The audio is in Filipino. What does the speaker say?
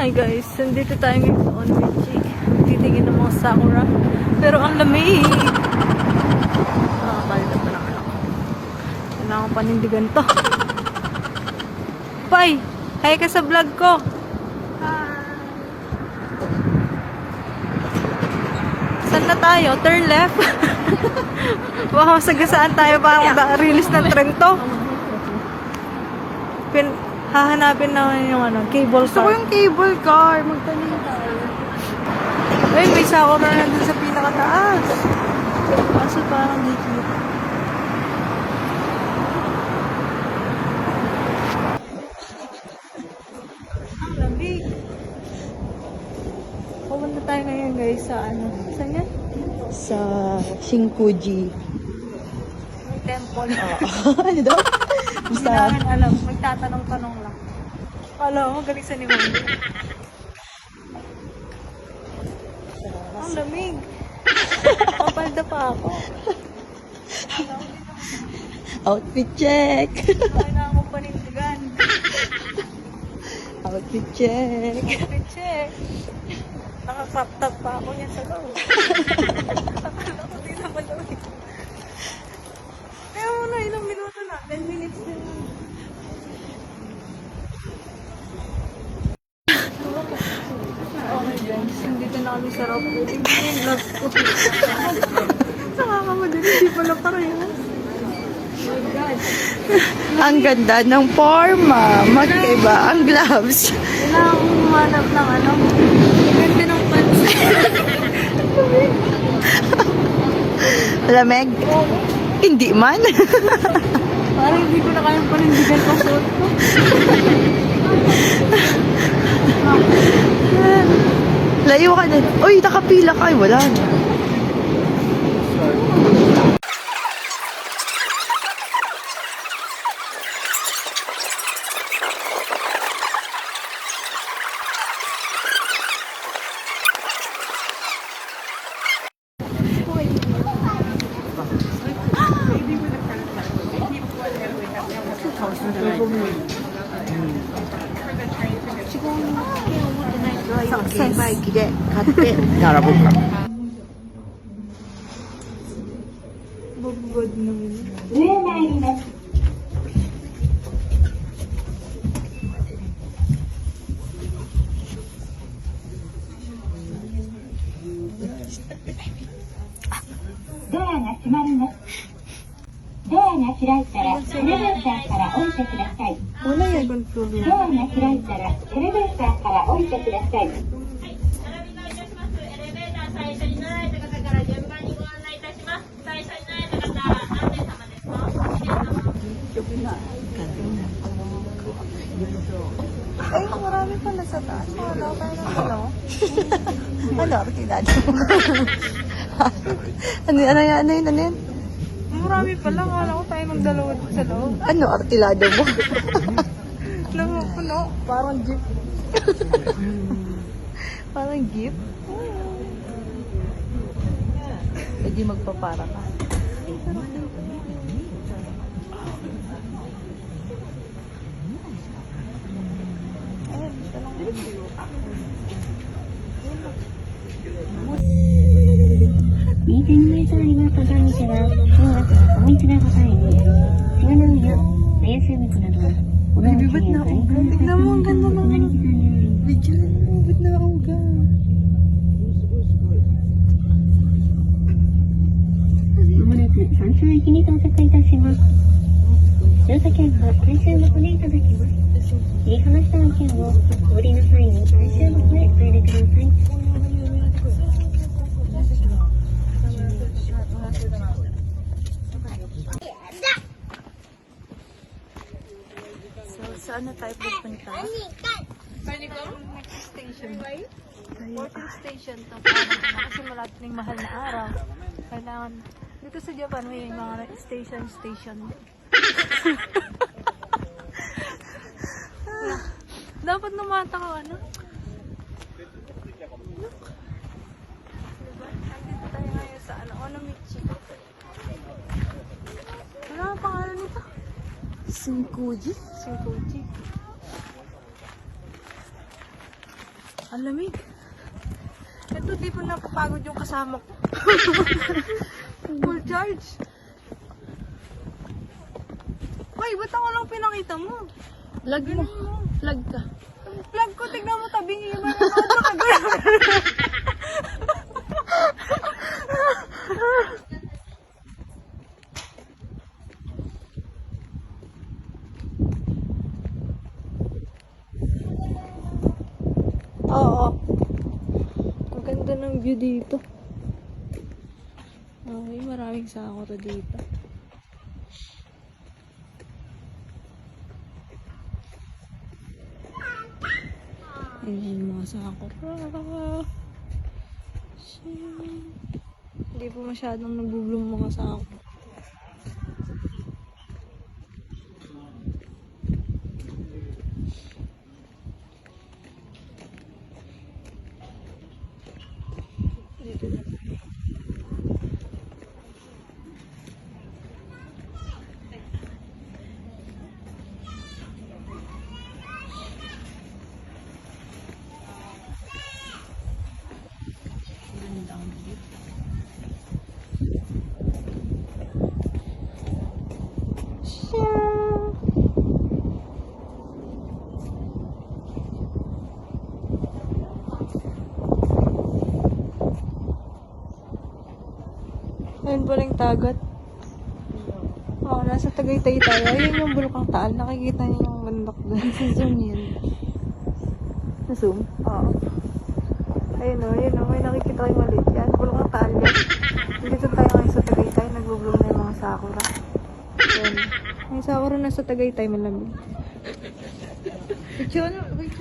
Hi guys, nandito tayo ngayon sa Onmichi. Titingin ng mga sakura. Pero ang lamig! Nakakalitan pa ng anak. Kailangan panindigan to. Pai! Hi ka sa vlog ko! Saan na tayo? Turn left? Baka masagasaan tayo para release ng trend to. Hahanapin naman yung cable car. Gusto ko yung cable car. Magtanim tayo. Ay, may sakura na dun sa pinakataas. Kaso parang dito. Ang lamig. Pumunta tayo ngayon guys sa saan yan? Sa Shinkuji. May temple. Ano daw? Hindi namin alam. Magtatanong-tanong lang. Alam mo, galing sa ni Wendy. Ang lamig. Kapalda pa ako. Outfit check. Kailangan akong panindigan. Outfit check. Outfit check. Naka-crop top pa ako niyan sa loob. Akala ko di naman loob. Kaya muna, ilang minuto na. 10 minutes din. Okay guys, nandito na kami sa rock pool. Hindi yung vlog ko. Nakakamadali, hindi pala parehas. Oh my God. Ang ganda ng forma. Magkaiba ang gloves. Kailangan kong humanap ng ganda ng pants. Lamig? Hindi man. Parang hindi ko na kayang panindigan pa suot ko. Layo ka din. Uy, nakapila ka. Ay, wala na. Success. バイキで買って並ぼうか。 Bugod naman. 上へ参ります。ドアが閉まります。ドアが開いたらエレベーターから降りてください。 Wala yung control. ドアが開いたらエレベーターから降りてください。Ay, marami pala sa taas. Wala tayo ng Ano, artilado mo? Ano yun? Marami pala. Kala ko tayo magdalawa sa loob. Ano, artilado mo? Puno. Parang jeep. Parang gift? Pwede magpapara ka.右手に前通りが登山道は音楽が思いつらございます。しがないや、レースミクなどは、おばあちゃんや大根の作品を隣に刻んでおり、 Video mo, ba't nakauga?まもなく山頂駅に到着いたします。乗車券は回収箱でいただきます。切り離した案件をお降りの際に回収箱へお入れください。 So, saan na tayo pupunta? Next station. 14th station to. Kasi malapit ng mahal na araw. Kailangan. Dito sa Japan may mga station din. Dapat numata ka Diba? Nandito tayo ngayon sa Onmichi. Ano ang pangalan nito? Shinkuji? Shinkuji. Ang lamig. Ito, di po napapagod yung kasama ko. Full charge. Uy, ba't ako lang pinakita mo? Vlog mo. Vlog ka. Vlog ko, tignan mo tabing iba na ako. Oo. Ang ganda ng view dito. Okay, maraming sakura dito. Ayan mga sakura. Hindi po masyadong nag-bloom mga sakura. Dito na. Ayun pala yung tagat. Oo, nasa Tagaytay tayo. Ayun yung Bulkang Taal. Nakikita niyo yung bundok doon. Sa zoom yan. Sa zoom? Oo. Ayun o, yun o. May nakikita kayo maliit yan. Bulkang Taal yan. Dito tayo ngayon sa Tagaytay. Nag-bloom na yung mga sakura. Ayun. Yung sakura na sa Tagaytay malamig. Picture, wait.